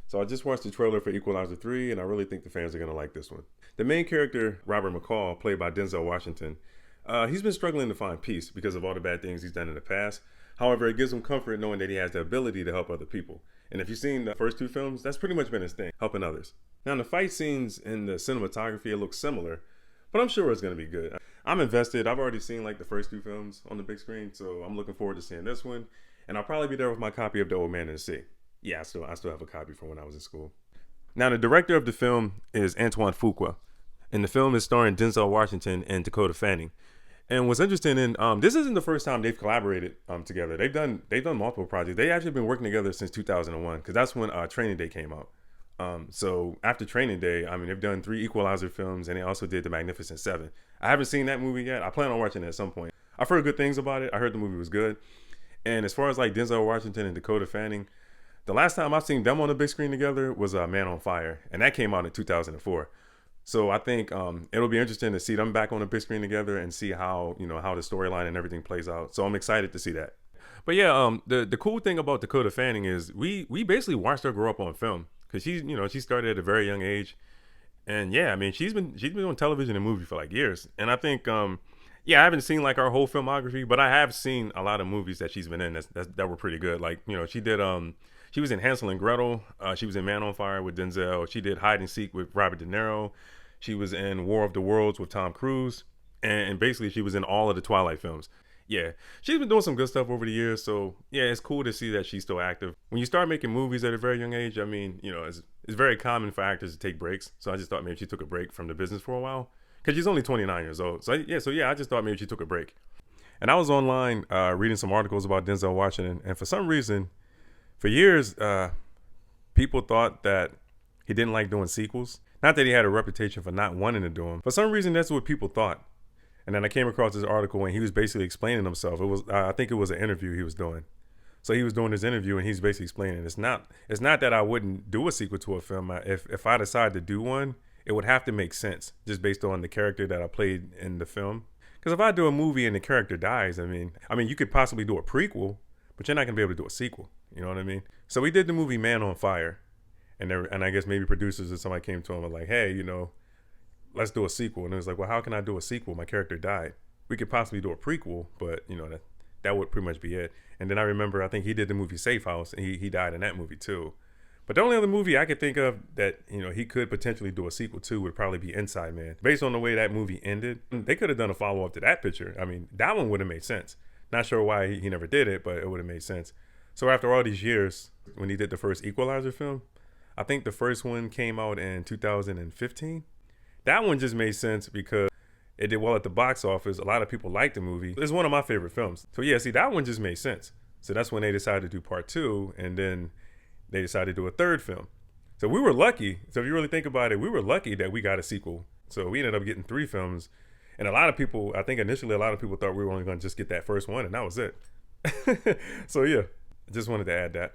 So I just watched the trailer for Equalizer 3, and I really think the fans are going to like this one. The main character, Robert McCall, played by Denzel Washington, he's been struggling to find peace because of all the bad things he's done in the past. However, it gives him comfort knowing that he has the ability to help other people. And if you've seen the first two films, that's pretty much been his thing, helping others. Now, in the fight scenes and the cinematography, it looks similar, but I'm sure it's going to be good. I'm invested. I've already seen like the first two films on the big screen, so I'm looking forward to seeing this one. And I'll probably be there with my copy of The Old Man in the Sea. Yeah, I still have a copy from when I was in school. Now, the director of the film is Antoine Fuqua, and the film is starring Denzel Washington and Dakota Fanning. And what's interesting in this isn't the first time they've collaborated together. They've done multiple projects. They actually been working together since 2001 because that's when Training Day came out. So after Training Day, I mean, they've done 3 Equalizer films, and they also did The Magnificent Seven. I haven't seen that movie yet. I plan on watching it at some point. I've heard good things about it. I heard the movie was good. And as far as like Denzel Washington and Dakota Fanning, the last time I've seen them on the big screen together was Man on Fire, and that came out in 2004. So I think it'll be interesting to see them back on the big screen together and see how how the storyline and everything plays out. So I'm excited to see that. But yeah, the cool thing about Dakota Fanning is we basically watched her grow up on film because she started at a very young age, and yeah, I mean she's been on television and movie for like years, and I think yeah, I haven't seen like her whole filmography, but I have seen a lot of movies that she's been in that were pretty good. Like she did she was in Hansel and Gretel. She was in Man on Fire with Denzel. She did Hide and Seek with Robert De Niro. She was in War of the Worlds with Tom Cruise. And basically she was in all of the Twilight films. Yeah, she's been doing some good stuff over the years. So yeah, it's cool to see that she's still active. When you start making movies at a very young age, I mean, it's very common for actors to take breaks. So I just thought maybe she took a break from the business for a while. Because she's only 29 years old. So yeah, I just thought maybe she took a break. And I was online reading some articles about Denzel Washington. And for some reason, for years, people thought that he didn't like doing sequels. Not that he had a reputation for not wanting to do them. For some reason, that's what people thought. And then I came across this article and he was basically explaining himself. It was, I think it was an interview he was doing. So he was doing this interview and he's basically explaining it's not that I wouldn't do a sequel to a film. If I decide to do one, it would have to make sense just based on the character that I played in the film. Because if I do a movie and the character dies, I mean, you could possibly do a prequel, but you're not gonna be able to do a sequel. You know what I mean? So we did the movie Man on Fire. And I guess maybe producers or somebody came to him and like, hey, let's do a sequel. And it was like, well, how can I do a sequel? My character died. We could possibly do a prequel, but that would pretty much be it. And then I remember, I think he did the movie Safe House, and he died in that movie too. But the only other movie I could think of that he could potentially do a sequel to would probably be Inside Man. Based on the way that movie ended, they could have done a follow up to that picture. I mean, that one would have made sense. Not sure why he never did it, but it would have made sense. So after all these years, when he did the first Equalizer film, I think the first one came out in 2015. That one just made sense because it did well at the box office. A lot of people liked the movie. It's one of my favorite films. So yeah, see, that one just made sense. So that's when they decided to do part 2, and then they decided to do a third film. So we were lucky. So if you really think about it, we were lucky that we got a sequel. So we ended up getting 3 films. And a lot of people, I think initially a lot of people thought we were only going to just get that first one, and that was it. So yeah, I just wanted to add that.